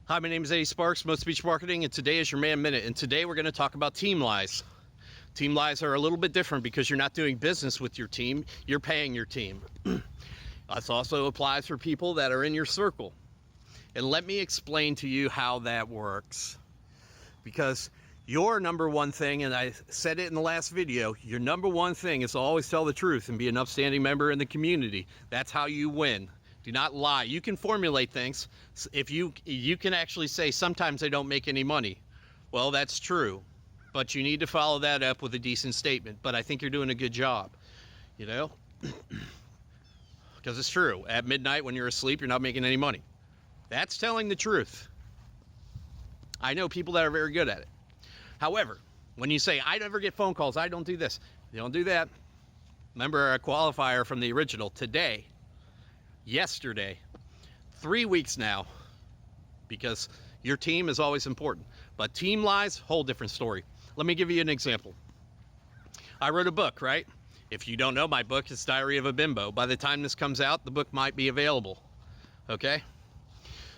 Hi, my name is Eddie Sparks, Most Speech Marketing, and today is your Man Minute. And today we're going to talk about team lies. Team lies are a little bit different because you're not doing business with your team, you're paying your team. This also applies for people that are in your circle. And let me explain to you how that works. Because your number one thing, and I said it in the last video, your number one thing is to always tell the truth and be an upstanding member in the community. That's how you win. Do not lie. You can formulate things. If you can actually say, sometimes I don't make any money. Well, that's true. But you need to follow that up with a decent statement. But I think you're doing a good job, you know? Because it's true. At midnight when you're asleep, you're not making any money. That's telling the truth. I know people that are very good at it. However, when you say, I never get phone calls, I don't do this. You don't do that. Remember a qualifier from the original. Today. Yesterday, 3 weeks now, because your team is always important. But team lies, whole different story. Let me give you an example. I wrote a book, right? If you don't know my book, it's Diary of a Bimbo. By the time this comes out, the book might be available. Okay?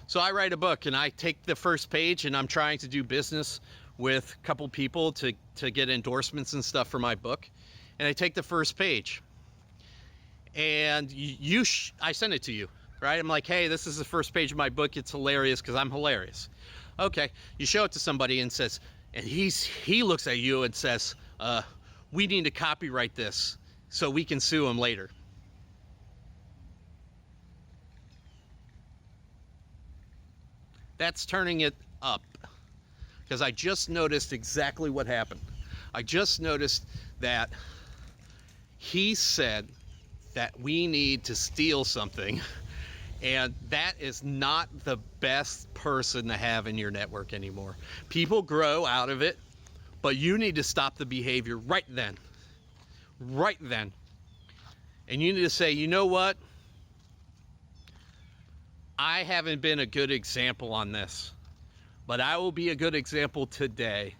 So I write a book and I take the first page and I'm trying to do business with a couple people to get endorsements and stuff for my book. And I take the first page. And I send it to you, right? I'm like, hey, this is the first page of my book. It's hilarious because I'm hilarious. Okay, you show it to somebody and says, and he looks at you and says, we need to copyright this so we can sue him later. That's turning it up because I just noticed exactly what happened. I just noticed that he said that we need to steal something, and that is not the best person to have in your network anymore. People grow out of it, but you need to stop the behavior right then. Right then. And you need to say, you know what? I haven't been a good example on this, but I will be a good example today.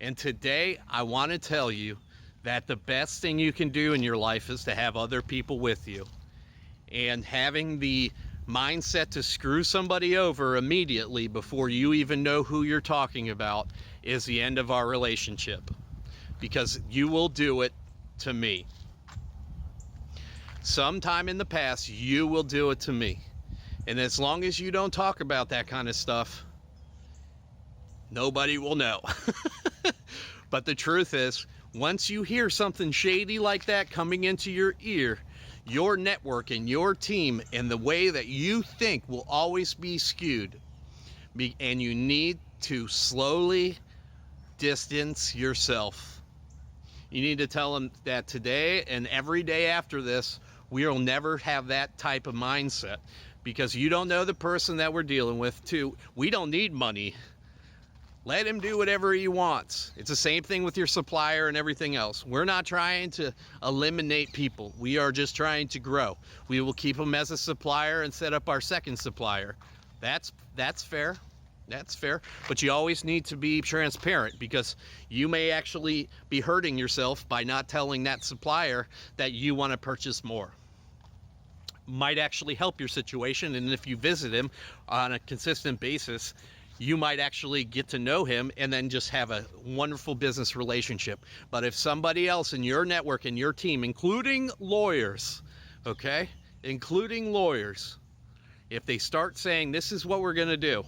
And today, I want to tell you that the best thing you can do in your life is to have other people with you. And having the mindset to screw somebody over immediately before you even know who you're talking about is the end of our relationship. Because you will do it to me. Sometime in the past, you will do it to me. And as long as you don't talk about that kind of stuff, nobody will know. But the truth is, once you hear something shady like that coming into your ear, your network and your team and the way that you think will always be skewed. And you need to slowly distance yourself. You need to tell them that today and every day after this, we'll never have that type of mindset. Because you don't know the person that we're dealing with, too. We don't need money. Let him do whatever he wants. It's the same thing with your supplier and everything else. We're not trying to eliminate people. We are just trying to grow. We will keep them as a supplier and set up our second supplier. That's fair. That's fair. But you always need to be transparent because you may actually be hurting yourself by not telling that supplier that you want to purchase more. Might actually help your situation, and if you visit him on a consistent basis, you might actually get to know him and then just have a wonderful business relationship. But if somebody else in your network and your team, including lawyers, okay, including lawyers, if they start saying this is what we're going to do,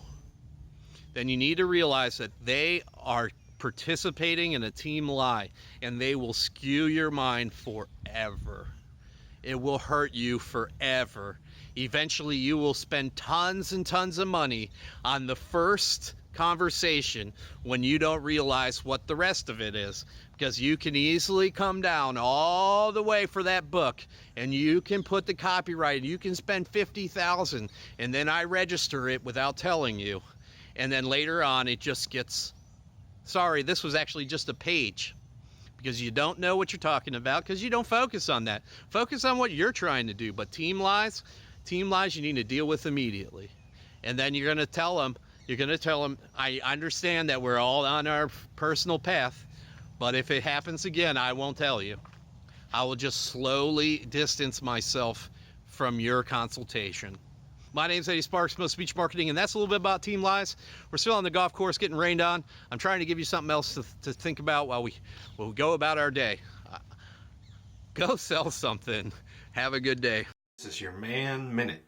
then you need to realize that they are participating in a team lie, and they will skew your mind forever. It will hurt you forever. Eventually, you will spend tons and tons of money on the first conversation when you don't realize what the rest of it is. Because you can easily come down all the way for that book, and you can put the copyright, you can spend $50,000, and then I register it without telling you. And then later on, it just gets, sorry, this was actually just a page. Because you don't know what you're talking about, because you don't focus on that. Focus on what you're trying to do. But team lies you need to deal with immediately. And then you're going to tell them, I understand that we're all on our personal path, but if it happens again, I won't tell you. I will just slowly distance myself from your consultation. My name's Eddie Sparks, Most Beach Marketing, and that's a little bit about Team Lies. We're still on the golf course getting rained on. I'm trying to give you something else to think about while we go about our day. Go sell something. Have a good day. This is your man minute.